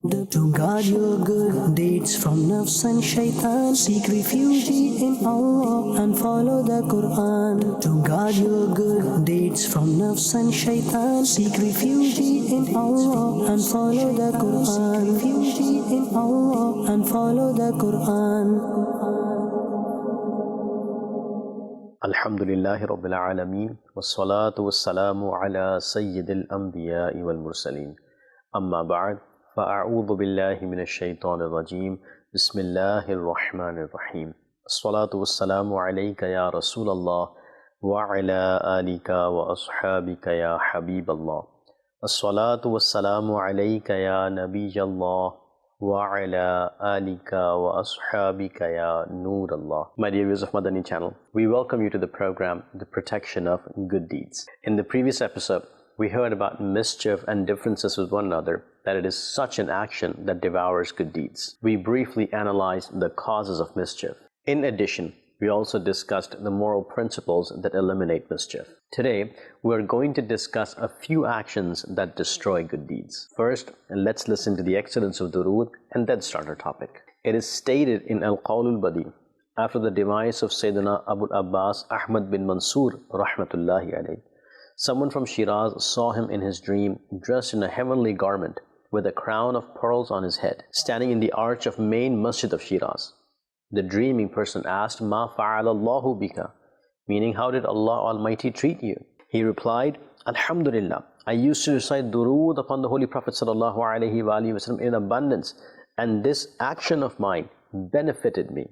To guard your good deeds from nafs and shaitan, seek refuge in Allah and follow the Quran. To guard your good deeds from nafs and shaitan, seek refuge in Allah and follow the Quran. Refuge in Allah and follow the Quran. Alhamdulillahi Rabbil Alameen, wassalatu wassalamu ala Sayyidil Anbiya'i wal Mursaleen. Amma ba'd, fa'a'udhu billahi minash shaitanir rajeem. Bismillahir Rahmanir Rahim. As-salatu wassalamu alayka ya Rasulallah wa ala alika wa ashabika ya Habiballah. As-salatu wassalamu alayka ya Nabiyallah wa ala alika wa ashabika ya Noorallah. My dear viewers of Madani Channel, we welcome you to the program, The Protection of Good Deeds. In the previous episode, we heard about mischief and differences with one another, that it is such an action that devours good deeds. We briefly analyzed the causes of mischief. In addition, we also discussed the moral principles that eliminate mischief. Today, we're going to discuss a few actions that destroy good deeds. First, let's listen to the excellence of Devour and then start our topic. It is stated in Al-Qawl al-Badi, after the demise of Sayyidina Abu Abbas Ahmad bin Mansur rahmatullahi alayhi, someone from Shiraz saw him in his dream dressed in a heavenly garment with a crown of pearls on his head, standing in the arch of main masjid of Shiraz. The dreaming person asked, "Ma fa'alallahu bika?" meaning, how did Allah Almighty treat you? He replied, "Alhamdulillah, I used to recite durood upon the Holy Prophet sallallahu alaihi wasallam in abundance, and this action of mine benefited me.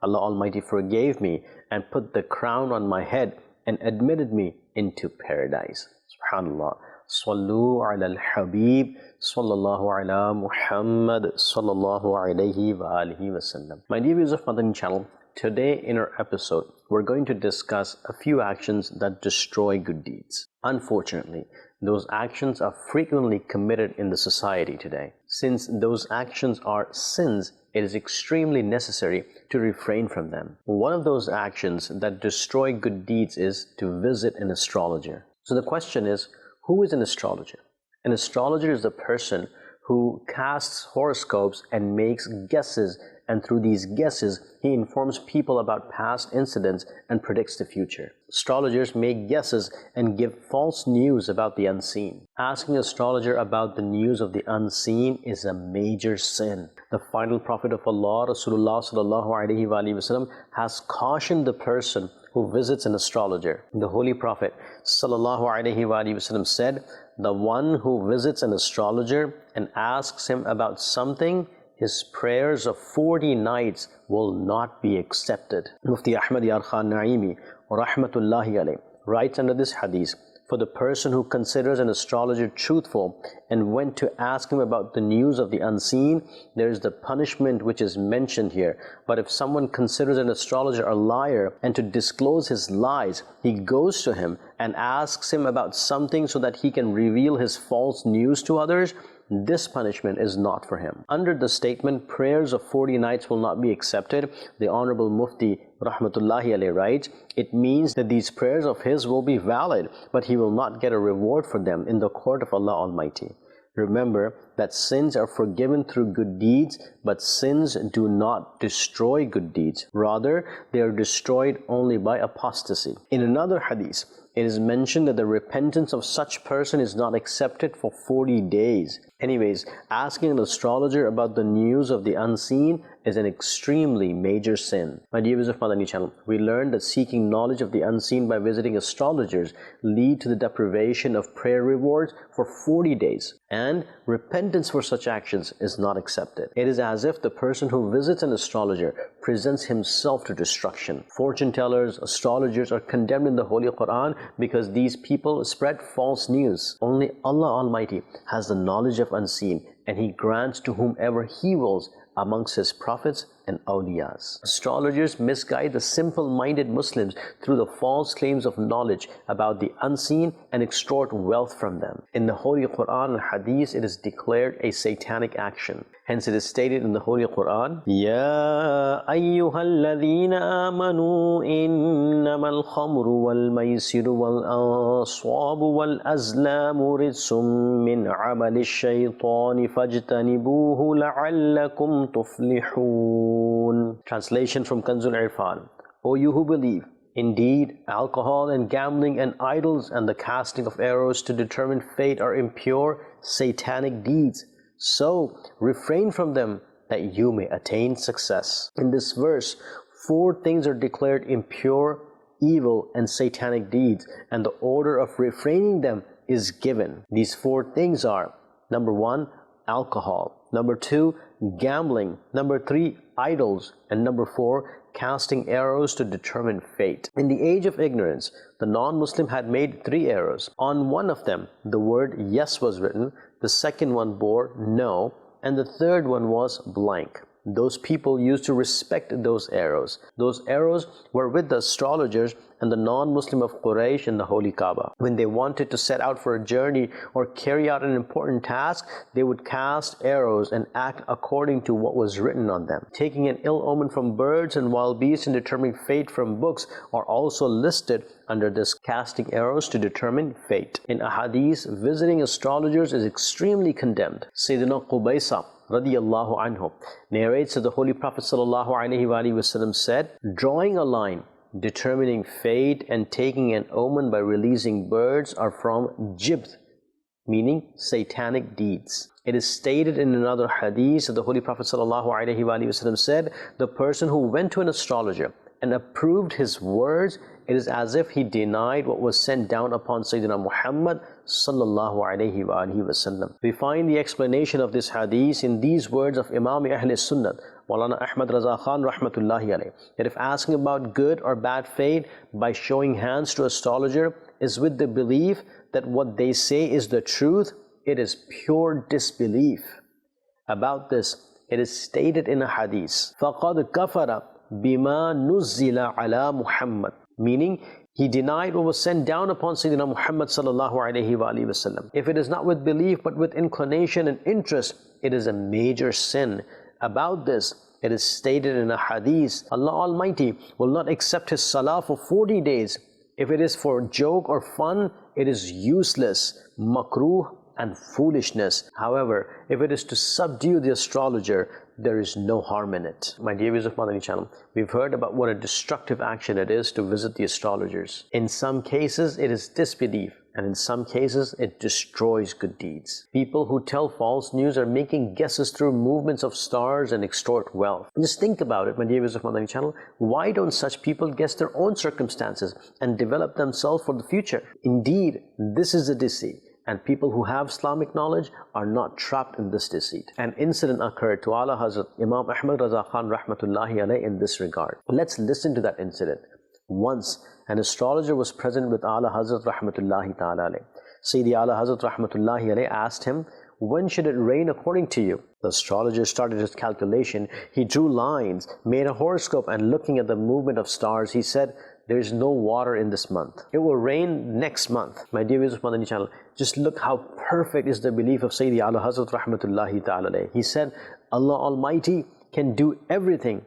Allah Almighty forgave me and put the crown on my head and admitted me into paradise." Subhanallah. Sallu ala al-Habib sallallahu ala Muhammad sallallahu alayhi wa alihi wasallam. My dear viewers of Madani Channel, today in our episode, we're going to discuss a few actions that destroy good deeds. Unfortunately, those actions are frequently committed in the society today. Since those actions are sins, it is extremely necessary to refrain from them. One of those actions that destroy good deeds is to visit an astrologer. So the question is, who is an astrologer? An astrologer is the person who casts horoscopes and makes guesses, and through these guesses, he informs people about past incidents and predicts the future. Astrologers make guesses and give false news about the unseen. Asking an astrologer about the news of the unseen is a major sin. The final prophet of Allah, Rasulullah sallallahu alaihi wasallam, has cautioned the person who visits an astrologer. The Holy Prophet sallallahu alaihi wasallam said, "The one who visits an astrologer and asks him about something, his prayers of 40 nights will not be accepted." Mufti Ahmad Yar Khan Naimi rahmatullahi alayhi writes under this hadith, "For the person who considers an astrologer truthful and went to ask him about the news of the unseen, there is the punishment which is mentioned here. But if someone considers an astrologer a liar and to disclose his lies, he goes to him and asks him about something so that he can reveal his false news to others, this punishment is not for him." Under the statement, prayers of 40 nights will not be accepted, the Honorable Mufti rahmatullahi alayhi writes, it means that these prayers of his will be valid, but he will not get a reward for them in the court of Allah Almighty. Remember that sins are forgiven through good deeds, but sins do not destroy good deeds. Rather, they are destroyed only by apostasy. In another hadith, it is mentioned that the repentance of such person is not accepted for 40 days. Anyways, asking an astrologer about the news of the unseen is an extremely major sin. My dear viewers of Madani Channel, we learned that seeking knowledge of the unseen by visiting astrologers lead to the deprivation of prayer rewards for 40 days. And repentance for such actions is not accepted. It is as if the person who visits an astrologer presents himself to destruction. Fortune tellers, astrologers are condemned in the Holy Quran because these people spread false news. Only Allah Almighty has the knowledge of unseen, and He grants to whomever He wills amongst his prophets and awliyas. Astrologers misguide the simple-minded Muslims through the false claims of knowledge about the unseen and extort wealth from them. In the Holy Quran and Hadith, it is declared a satanic action. Hence it is stated in the Holy Quran, Ya ayyuhalladhina amanu innamal khamru wal maisiru wal ansabu wal azlamu rijsum min amali shaytani fajtanibuhu la'allakum tuflihun. Translation from Kanzul Irfan. O you who believe, indeed, alcohol and gambling and idols and the casting of arrows to determine fate are impure, satanic deeds. So, refrain from them that you may attain success. In this verse, 4 things are declared impure, evil, and satanic deeds, and the order of refraining them is given. These 4 things are: number 1, alcohol; number 2, gambling; number 3, idols; and number 4, casting arrows to determine fate. In the age of ignorance, the non-Muslim had made 3 arrows. On one of them, the word yes was written, the second one bore no, and the third one was blank. Those people used to respect those arrows. Those arrows were with the astrologers and the non-Muslim of Quraysh in the Holy Kaaba. When they wanted to set out for a journey or carry out an important task, they would cast arrows and act according to what was written on them. Taking an ill omen from birds and wild beasts and determining fate from books are also listed under this casting arrows to determine fate. In ahadith, visiting astrologers is extremely condemned. Sayyidina Qubaysa radiyallahu anhu narrates that the Holy Prophet sallallahu alaihi wasallam said, drawing a line, determining fate, and taking an omen by releasing birds are from jibt, meaning satanic deeds. It is stated in another hadith that the Holy Prophet ﷺ said, the person who went to an astrologer and approved his words, it is as if he denied what was sent down upon Sayyidina Muhammad sallallahu alayhi wa alihi wasallam. We find the explanation of this hadith in these words of Imam Ahl Sunnah, Maulana Ahmad Raza Khan rahmatullahi alayh, that if asking about good or bad fate by showing hands to astrologer is with the belief that what they say is the truth, it is pure disbelief. About this, it is stated in a hadith, فَقَدْ كَفَرَ بِمَا نُزِّلَ عَلَى مُحَمَّدٍ, meaning he denied what was sent down upon Sayyidina Muhammad sallallahu alayhi wa sallam. If it is not with belief but with inclination and interest, it is a major sin. About this, it is stated in a hadith, Allah Almighty will not accept his salah for 40 days. If it is for joke or fun, it is useless, makruh, and foolishness. However, if it is to subdue the astrologer, there is no harm in it. My dear viewers of Madani Channel, we've heard about what a destructive action it is to visit the astrologers. In some cases, it is disbelief, and in some cases, it destroys good deeds. People who tell false news are making guesses through movements of stars and extort wealth. Just think about it, my dear viewers of Madani Channel. Why don't such people guess their own circumstances and develop themselves for the future? Indeed, this is a deceit, and people who have Islamic knowledge are not trapped in this deceit. An incident occurred to Ala Hazrat Imam Ahmad Raza Khan rahmatullahi alayh in this regard. Let's listen to that incident. Once, an astrologer was present with Ala Hazrat rahmatullahi ta'ala alayh. Sayyidi Ala Hazrat rahmatullahi alayh asked him, when should it rain according to you? The astrologer started his calculation. He drew lines, made a horoscope, and looking at the movement of stars, he said, there is no water in this month. It will rain next month. My dear viewers of Madani Channel, just look how perfect is the belief of Sayyidi Ala Hazrat rahmatullahi ta'ala alayh. He said, Allah Almighty can do everything.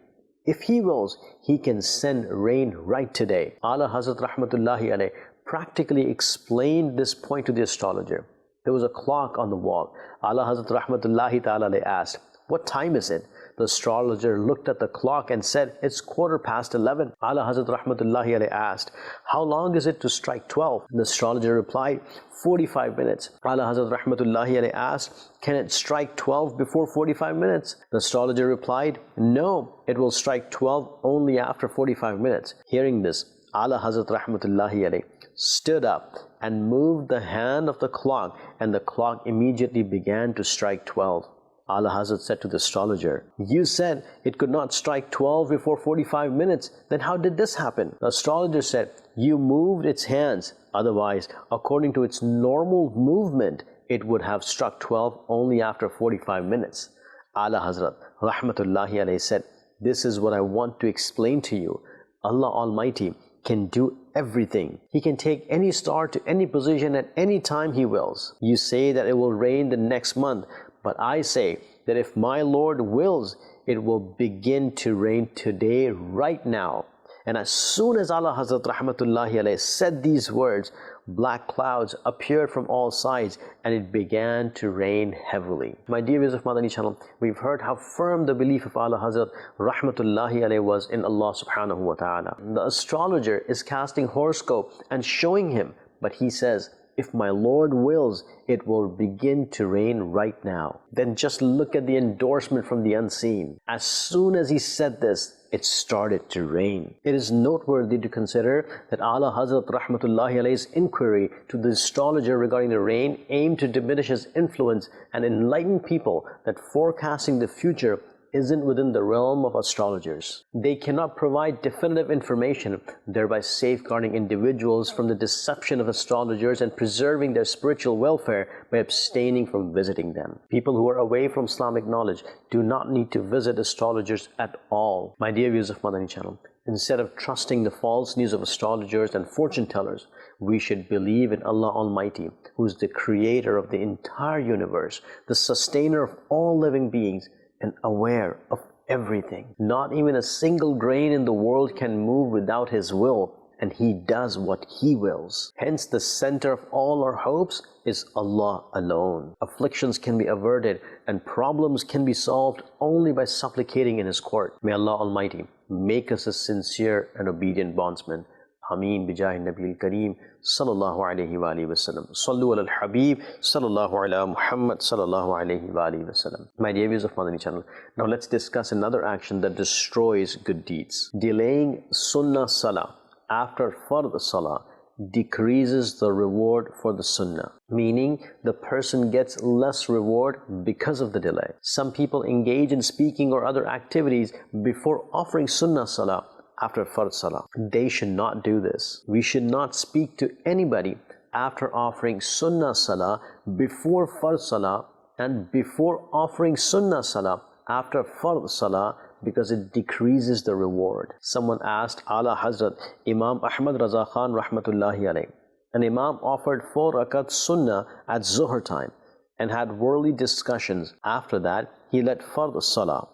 If He wills, He can send rain right today. Ala Hazrat rahmatullahi alayh practically explained this point to the astrologer. There was a clock on the wall. Ala Hazrat rahmatullahi ta'ala alayh asked, what time is it? The astrologer looked at the clock and said, it's 11:15. Ala Hazrat rahmatullahi alayh asked, how long is it to strike 12? The astrologer replied, 45 minutes. Ala Hazrat rahmatullahi alayh asked, can it strike 12 before 45 minutes? The astrologer replied, no, it will strike 12 only after 45 minutes. Hearing this, Ala Hazrat rahmatullahi alayh stood up and moved the hand of the clock, and the clock immediately began to strike 12. Ala Hazrat said to the astrologer, you said it could not strike 12 before 45 minutes. Then how did this happen? The astrologer said, you moved its hands. Otherwise, according to its normal movement, it would have struck 12 only after 45 minutes. Ala Hazrat Rahmatullahi alayhi said, "This is what I want to explain to you. Allah Almighty can do everything. He can take any star to any position at any time He wills. You say that it will rain the next month, but I say that if my Lord wills, it will begin to rain today, right now." And as soon as Allah Hazrat Rahmatullahi alayhi said these words, black clouds appeared from all sides and it began to rain heavily. My dear viewers of Madani Channel, we've heard how firm the belief of Allah Hazrat Rahmatullahi alayhi was in Allah subhanahu wa ta'ala. The astrologer is casting horoscope and showing him, but he says, "If my Lord wills, it will begin to rain right now." Then just look at the endorsement from the unseen. As soon as he said this, it started to rain. It is noteworthy to consider that Ala Hazrat Rahmatullahi alayhi's inquiry to the astrologer regarding the rain aimed to diminish his influence and enlighten people that forecasting the future isn't within the realm of astrologers. They cannot provide definitive information, thereby safeguarding individuals from the deception of astrologers and preserving their spiritual welfare by abstaining from visiting them. People who are away from Islamic knowledge do not need to visit astrologers at all. My dear viewers of Madani Channel, instead of trusting the false news of astrologers and fortune tellers, we should believe in Allah Almighty, who is the creator of the entire universe, the sustainer of all living beings, and aware of everything. Not even a single grain in the world can move without His will, and He does what He wills. Hence, the center of all our hopes is Allah alone. Afflictions can be averted and problems can be solved only by supplicating in His court. May Allah Almighty make us a sincere and obedient bondsman. Ameen bijah Nabil Kareem sallallahu alayhi wa alihi wa sallam. Sallu ala al-Habib sallallahu ala Muhammad sallallahu alayhi wa alihi wa sallam. My dear viewers of Madani Channel, now let's discuss another action that destroys good deeds. Delaying Sunnah Salah after Fard Salah decreases the reward for the Sunnah, meaning the person gets less reward because of the delay. Some people engage in speaking or other activities before offering Sunnah Salah after Fard Salah. They should not do this. We should not speak to anybody after offering Sunnah Salah before Fard Salah and before offering Sunnah Salah after Fard Salah, because it decreases the reward. Someone asked Ala Hazrat Imam Ahmad Raza Khan Rahmatullahi alayhi. An Imam offered 4 rakat Sunnah at Zuhr time and had worldly discussions. After that, he led Fard Salah.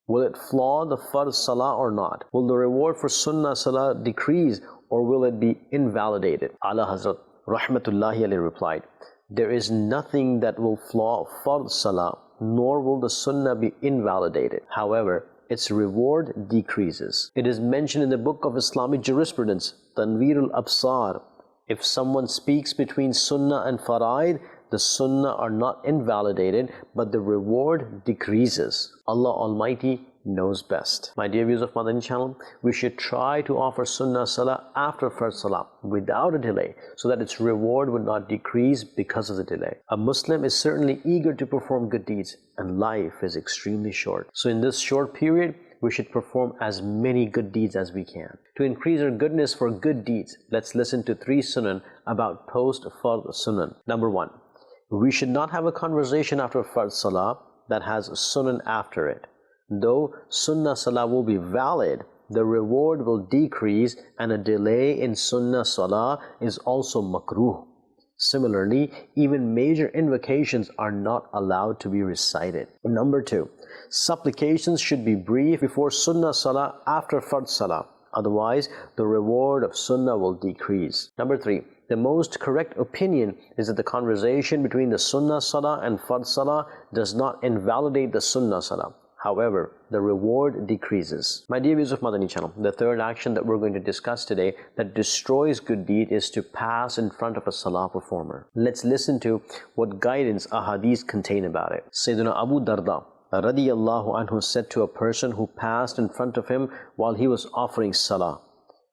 Will it flaw the Fard Salah or not? Will the reward for Sunnah Salah decrease or will it be invalidated? Ala Hazrat Rahmatullahi alayhi replied, "There is nothing that will flaw Fard Salah, nor will the Sunnah be invalidated. However, its reward decreases." It is mentioned in the book of Islamic jurisprudence, Tanveer al-Absar, if someone speaks between Sunnah and Faraid, the Sunnah are not invalidated, but the reward decreases. Allah Almighty knows best. My dear viewers of Madani Channel, we should try to offer Sunnah Salah after Fard Salah without a delay, so that its reward would not decrease because of the delay. A Muslim is certainly eager to perform good deeds, and life is extremely short. So in this short period, we should perform as many good deeds as we can. To increase our goodness for good deeds, let's listen to 3 sunan about post-Fard Sunan. Number 1. We should not have a conversation after Fard Salah that has Sunan after it. Though Sunnah Salah will be valid, the reward will decrease, and a delay in Sunnah Salah is also makruh. Similarly, even major invocations are not allowed to be recited. Number 2. Supplications should be brief before Sunnah Salah after Fard Salah. Otherwise, the reward of Sunnah will decrease. Number 3. The most correct opinion is that the conversation between the Sunnah Salah and Fard Salah does not invalidate the Sunnah Salah. However, the reward decreases. My dear viewers of Madani Channel, the third action that we're going to discuss today that destroys good deed is to pass in front of a Salah performer. Let's listen to what guidance ahadith contain about it. Sayyidina Abu Darda radiyallahu anhu said to a person who passed in front of him while he was offering Salah,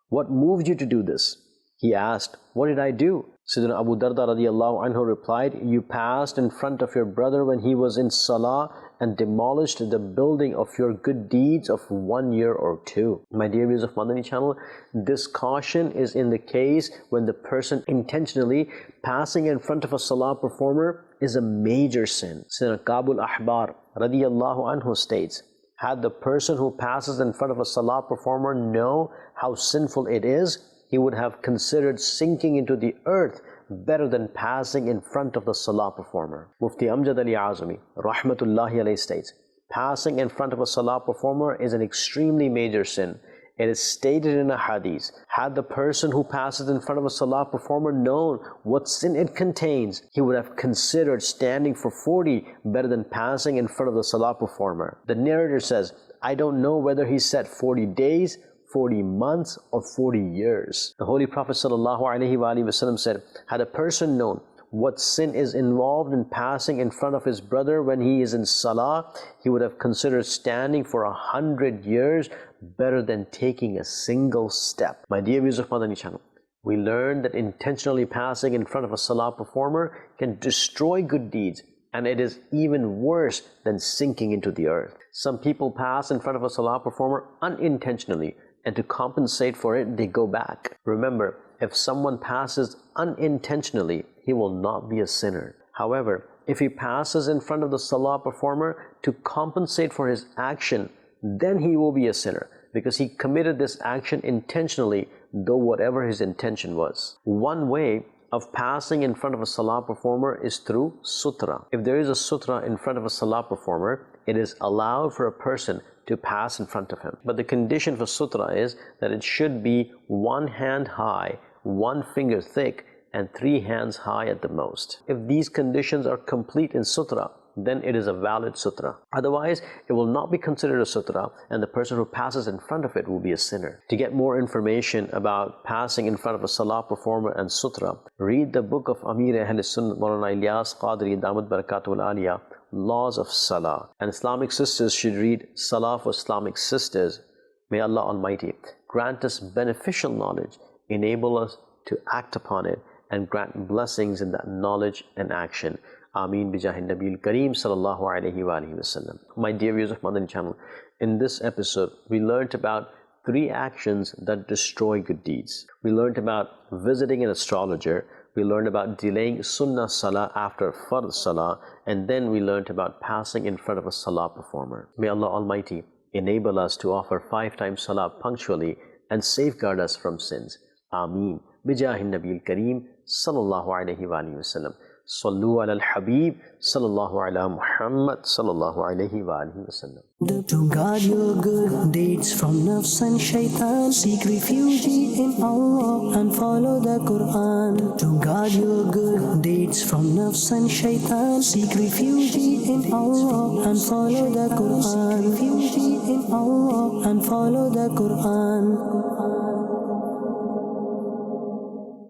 "What moved you to do this?" He asked, "What did I do?" Sayyidina Abu Darda radiyallahu anhu replied, "You passed in front of your brother when he was in Salah and demolished the building of your good deeds of 1 year or 2. My dear viewers of Madani Channel, this caution is in the case when the person intentionally passing in front of a Salah performer is a major sin. Sayyidina Kabul Ahbar radiyallahu anhu states, had the person who passes in front of a salah performer know how sinful it is, he would have considered sinking into the earth better than passing in front of the salah performer. Mufti Amjad Ali Azami rahmatullahi alayhi states, passing in front of a salah performer is an extremely major sin. It is stated in a hadith, had the person who passes in front of a salah performer known what sin it contains, he would have considered standing for 40 better than passing in front of the salah performer. The narrator says, I don't know whether he said 40 days, 40 months, or 40 years. The Holy Prophet ﷺ said, had a person known what sin is involved in passing in front of his brother when he is in salah, he would have considered standing for 100 years better than taking a single step. My dear viewers of Madani Channel, we learned that intentionally passing in front of a salah performer can destroy good deeds, and it is even worse than sinking into the earth. Some people pass in front of a salah performer unintentionally, and to compensate for it, they go back. Remember, if someone passes unintentionally, he will not be a sinner. However, if he passes in front of the salah performer to compensate for his action, then he will be a sinner, because he committed this action intentionally, though whatever his intention was. One way of passing in front of a salah performer is through sutra. If there is a sutra in front of a salah performer, it is allowed for a person to pass in front of him. But the condition for sutra is that it should be 1 hand high, 1 finger thick, and 3 hands high at the most. If these conditions are complete in sutra, then it is a valid sutra. Otherwise, it will not be considered a sutra, and the person who passes in front of it will be a sinner. To get more information about passing in front of a salah performer and sutra, read the book of Amir Ahl Sunnah Maulana Ilyas Qadri Damat Barakatul Aliyah, Laws of Salah. And Islamic sisters should read Salah for Islamic Sisters. May Allah Almighty grant us beneficial knowledge, enable us to act upon it, and grant blessings in that knowledge and action. Ameen bijahin Nabil Kareem sallallahu alayhi wa alihi wasallam. My dear viewers of Madani Channel, in this episode, we learned about 3 actions that destroy good deeds. We learned about visiting an astrologer, we learned about delaying Sunnah Salah after Fard Salah, and then we learned about passing in front of a Salah performer. May Allah Almighty enable us to offer 5 times Salah punctually and safeguard us from sins. Ameen. Bijahin Nabil Kareem sallallahu alayhi wa alihi wasallam. Sallu ala al-Habib sallallahu ala Muhammad sallallahu alayhi wa alihi wasallam. To guard your good deeds from nafs and shaitan, seek refuge in Allah and follow the Quran. To guard your good deeds from nafs and shaitan, seek refuge in Allah and follow the Quran. Refuge in Allah and follow the Quran.